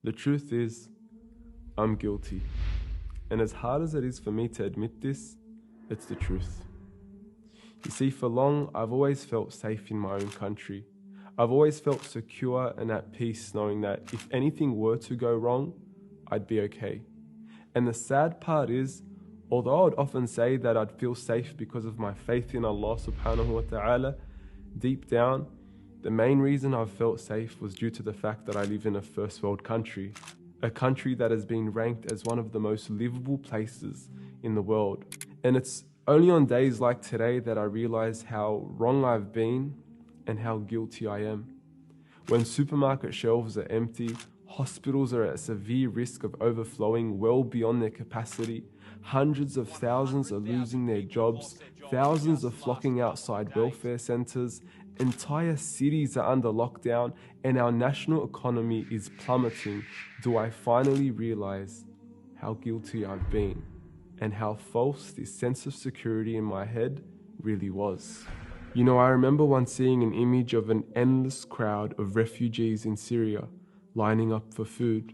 The truth is, I'm guilty. And as hard as it is for me to admit this, it's the truth. You see, for long, I've always felt safe in my own country. I've always felt secure and at peace knowing that if anything were to go wrong, I'd be okay. And the sad part is, although I would often say that I'd feel safe because of my faith in Allah subhanahu wa ta'ala, deep down, the main reason I've felt safe was due to the fact that I live in a first world country, a country that has been ranked as one of the most livable places in the world. And it's only on days like today that I realize how wrong I've been and how guilty I am. When supermarket shelves are empty, hospitals are at severe risk of overflowing well beyond their capacity, hundreds of thousands are losing their jobs, thousands are flocking outside welfare centres, entire cities are under lockdown, and our national economy is plummeting, do I finally realize how guilty I've been and how false this sense of security in my head really was. You know, I remember once seeing an image of an endless crowd of refugees in Syria lining up for food.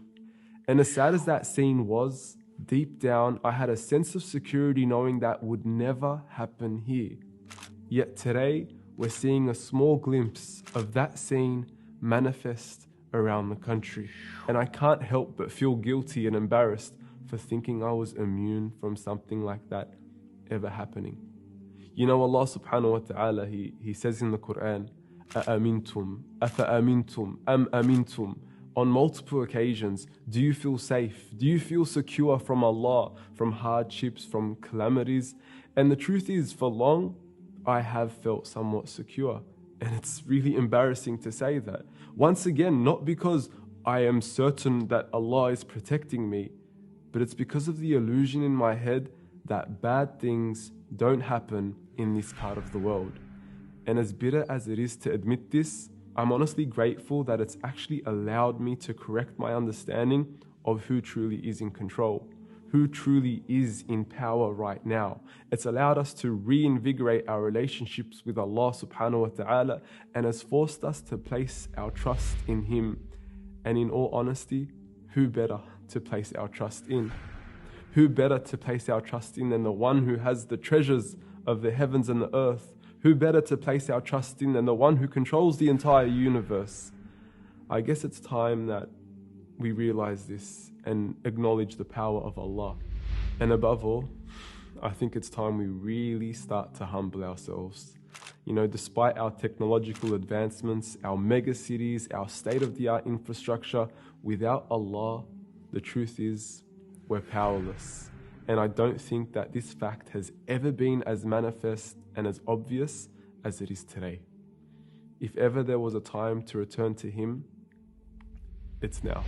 And as sad as that scene was, deep down I had a sense of security knowing that would never happen here. Yet today, we're seeing a small glimpse of that scene manifest around the country. And I can't help but feel guilty and embarrassed for thinking I was immune from something like that ever happening. You know, Allah subhanahu wa ta'ala, He says in the Quran, أَأَمِنْتُمْ أَفَأَمِنْتُمْ أَمْ أَمِنْتُمْ. On multiple occasions, do you feel safe? Do you feel secure from Allah, from hardships, from calamities? And the truth is, for long, I have felt somewhat secure. And it's really embarrassing to say that. Once again, not because I am certain that Allah is protecting me, but it's because of the illusion in my head that bad things don't happen in this part of the world. And as bitter as it is to admit this, I'm honestly grateful that it's actually allowed me to correct my understanding of who truly is in control, who truly is in power right now. It's allowed us to reinvigorate our relationships with Allah subhanahu wa ta'ala and has forced us to place our trust in Him. And in all honesty, who better to place our trust in? Who better to place our trust in than the one who has the treasures of the heavens and the earth? Who better to place our trust in than the one who controls the entire universe? I guess it's time that we realize this and acknowledge the power of Allah. And above all, I think it's time we really start to humble ourselves. You know, despite our technological advancements, our mega cities, our state-of-the-art infrastructure, without Allah, the truth is, we're powerless. And I don't think that this fact has ever been as manifest and as obvious as it is today. If ever there was a time to return to Him, it's now.